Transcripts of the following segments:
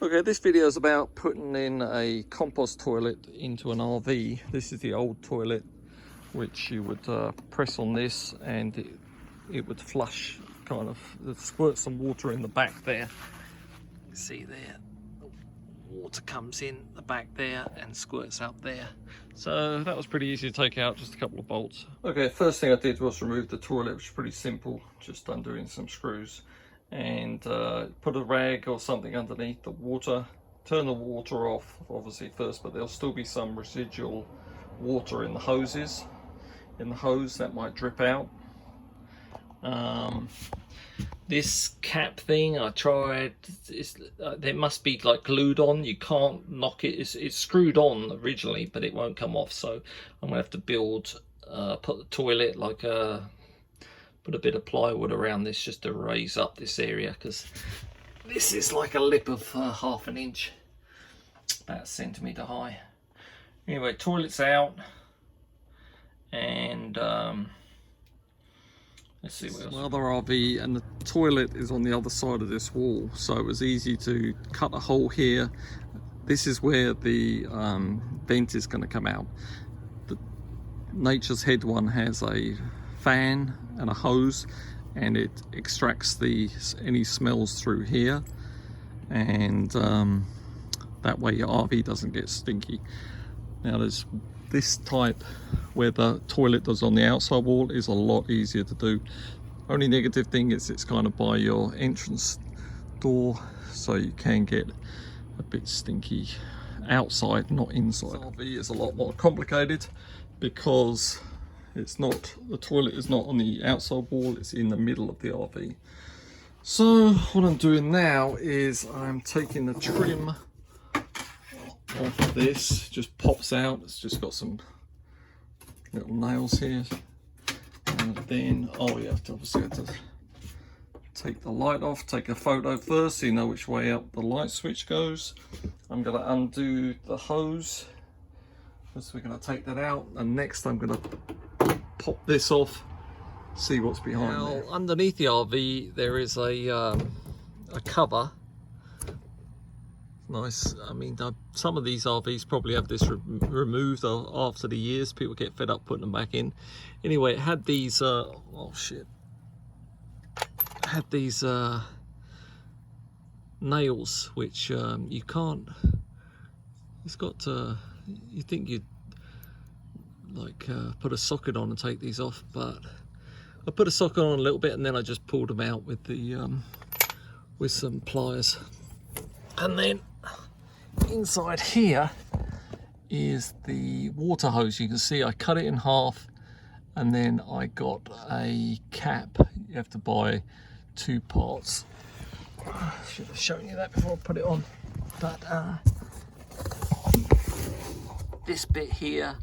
Okay, this video is about putting in a compost toilet into an RV. This is the old toilet, which you would press on this and it would flush, kind of squirt some water in the back there. You see there, the water comes in the back there and squirts out there. So that was pretty easy to take out, just a couple of bolts. Okay, first thing I did was remove the toilet, which was pretty simple, just undoing some screws. And put a rag or something underneath the water, turn the water off obviously first, but there'll still be some residual water in the hoses, in the hose that might drip out. This cap thing I tried, it must be like glued on, you can't knock it, it's screwed on originally but it won't come off, so I'm gonna have to build, put the toilet like put a bit of plywood around this just to raise up this area, because this is like a lip of half an inch, about a centimetre high. Anyway, toilet's out, and let's see what else. Another RV, and the toilet is on the other side of this wall, so it was easy to cut a hole here. This is where the vent is going to come out. The Nature's Head one has a fan and a hose, and it extracts any smells through here, and that way your RV doesn't get stinky. Now there's this type where the toilet does on the outside wall is a lot easier to do. Only negative thing is it's kind of by your entrance door, so you can get a bit stinky outside, not inside. This RV is a lot more complicated because the toilet is not on the outside wall, it's in the middle of the RV. So what I'm doing now is I'm taking the trim off this, just pops out, it's just got some little nails here. And then, you obviously have to take the light off, take a photo first so you know which way up the light switch goes. I'm going to undo the hose, so we're going to take that out, and next I'm going to pop this off, see what's behind there. Underneath the RV there is a cover. Nice. I mean, some of these RVs probably have this removed after the years. People get fed up putting them back in. Anyway, it had these nails which you can't, it's got you think you'd like put a socket on and take these off, but I put a socket on a little bit and then I just pulled them out with the with some pliers. And then inside here is the water hose. You can see I cut it in half, and then I got a cap. You have to buy 2 parts. I should have shown you that before I put it on, but this bit here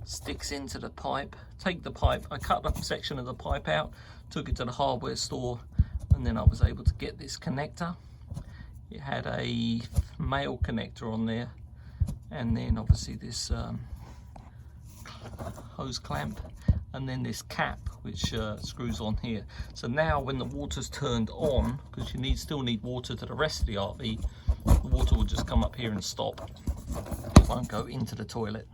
sticks into the pipe. Take the pipe, I cut a section of the pipe out, took it to the hardware store, and then I was able to get this connector. It had a male connector on there, and then obviously this hose clamp, and then this cap which screws on here. So now when the water's turned on, because you still need water to the rest of the RV, the water will just come up here and stop. It won't go into the toilet.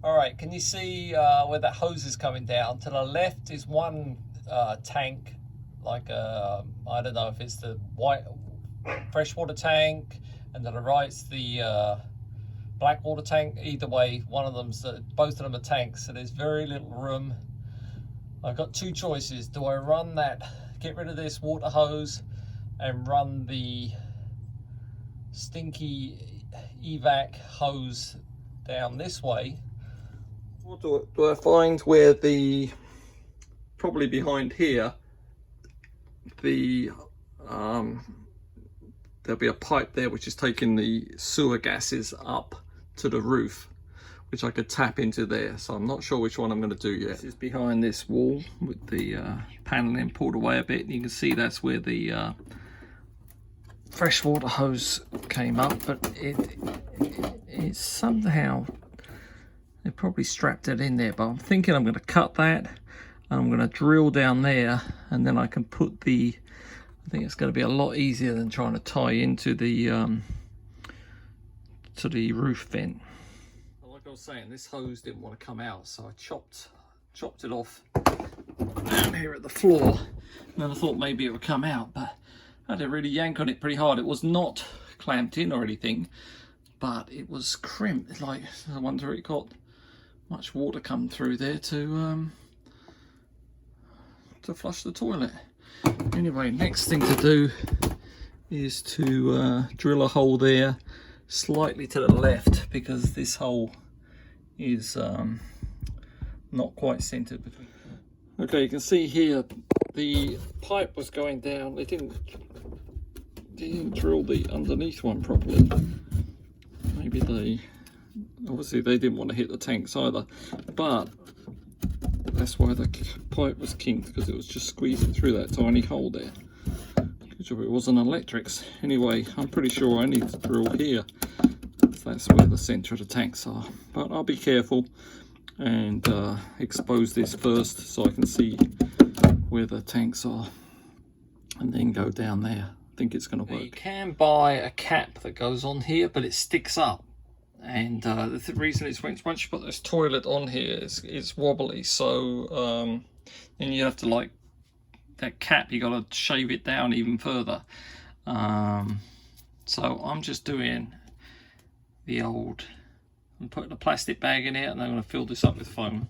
Alright, can you see where that hose is coming down? To the left is one tank, like I don't know if it's the white freshwater tank, and to the right's the black water tank. Either way, one of them's both of them are tanks, so there's very little room. I've got 2 choices. Do I run that, get rid of this water hose and run the stinky evac hose down this way? Or do I find where probably behind here, there'll be a pipe there which is taking the sewer gases up to the roof, which I could tap into there. So I'm not sure which one I'm going to do yet. This is behind this wall with the paneling pulled away a bit, and you can see that's where the freshwater hose came up, but it's somehow, they probably strapped it in there, but I'm thinking I'm going to cut that, and I'm going to drill down there, and then I can put I think it's going to be a lot easier than trying to tie into the to the roof vent. Like I was saying, this hose didn't want to come out, so I chopped it off down here at the floor. And then I thought maybe it would come out, but I had to really yank on it pretty hard. It was not clamped in or anything, but it was crimped. Like, I wonder it got much water come through there to flush the toilet. Anyway, next thing to do is to drill a hole there slightly to the left, because this hole is not quite centered between. Okay, you can see here the pipe was going down. They didn't drill the underneath one properly. Maybe obviously they didn't want to hit the tanks either, but that's why the pipe was kinked, because it was just squeezing through that tiny hole there. Good job it wasn't electrics. Anyway, I'm pretty sure I need to drill here. That's where the centre of the tanks are. But I'll be careful and expose this first so I can see where the tanks are, and then go down there. I think it's going to work. You can buy a cap that goes on here, but it sticks up. And the reason is once you put this toilet on here, it's wobbly, so then you have to, like, that cap, you got to shave it down even further. So I'm just doing the old, I'm putting a plastic bag in here, and I'm going to fill this up with foam.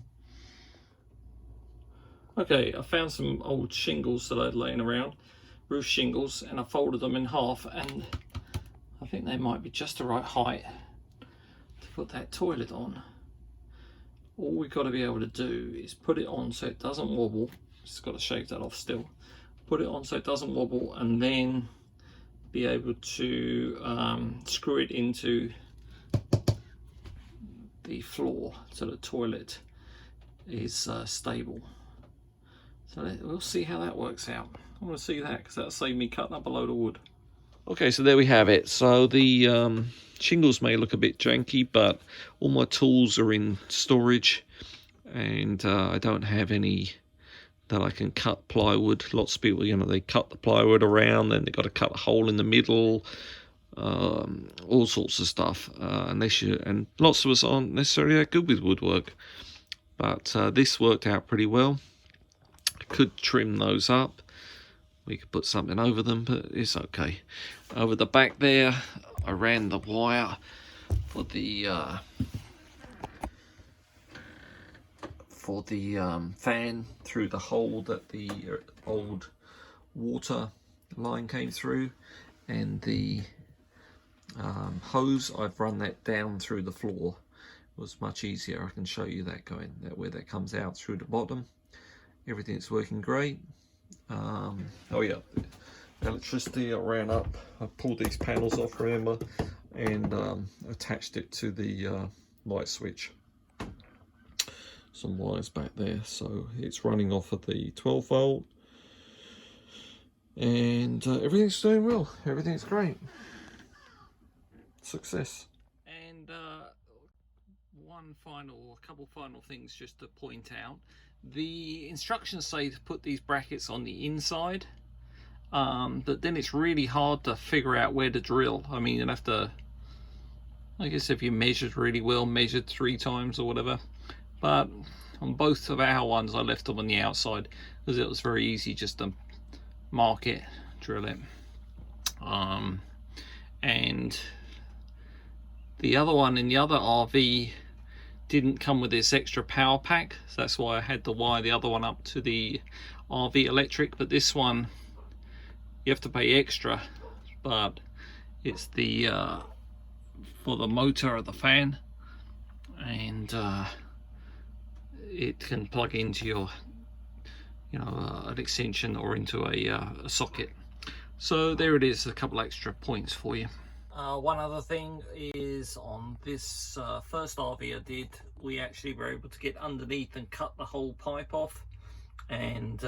Okay, I found some old shingles that I'd laying around, roof shingles, and I folded them in half, and I think they might be just the right height to put that toilet on. All we've got to be able to do is put it on so it doesn't wobble. Just got to shave that off still. Put it on so it doesn't wobble, and then be able to screw it into the floor so the toilet is stable. So we'll see how that works out. I want to see that, because that'll save me cutting up a load of wood. Okay, so there we have it. So the shingles may look a bit janky, but all my tools are in storage, and I don't have any that I can cut plywood. Lots of people, you know, they cut the plywood around, then they've got to cut a hole in the middle, all sorts of stuff. And lots of us aren't necessarily that good with woodwork, but this worked out pretty well. I could trim those up. We could put something over them, but it's okay. Over the back there, I ran the wire for the fan through the hole that the old water line came through, and the hose, I've run that down through the floor. It was much easier. I can show you that going where that comes out through the bottom. Everything's working great. Oh yeah, electricity, I ran up, I pulled these panels off, remember, and attached it to the light switch. Some wires back there, so it's running off of the 12 volt, and everything's doing well. Everything's great. Success. And a couple final things just to point out. The instructions say to put these brackets on the inside, but then it's really hard to figure out where to drill. I mean, you'd have to, I guess if you measured really well, measured 3 times or whatever. But on both of our ones, I left them on the outside because it was very easy just to mark it, drill it. And the other one in the other RV didn't come with this extra power pack, so that's why I had to wire the other one up to the RV electric. But this one, you have to pay extra, but it's the for the motor of the fan, and it can plug into your, you know, an extension or into a socket. So there it is, a couple extra points for you. One other thing is, on this first RV I did, we actually were able to get underneath and cut the whole pipe off, and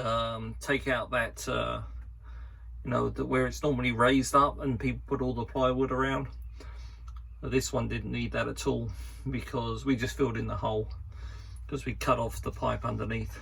take out that you know, where it's normally raised up and people put all the plywood around. But this one didn't need that at all, because we just filled in the hole because we cut off the pipe underneath.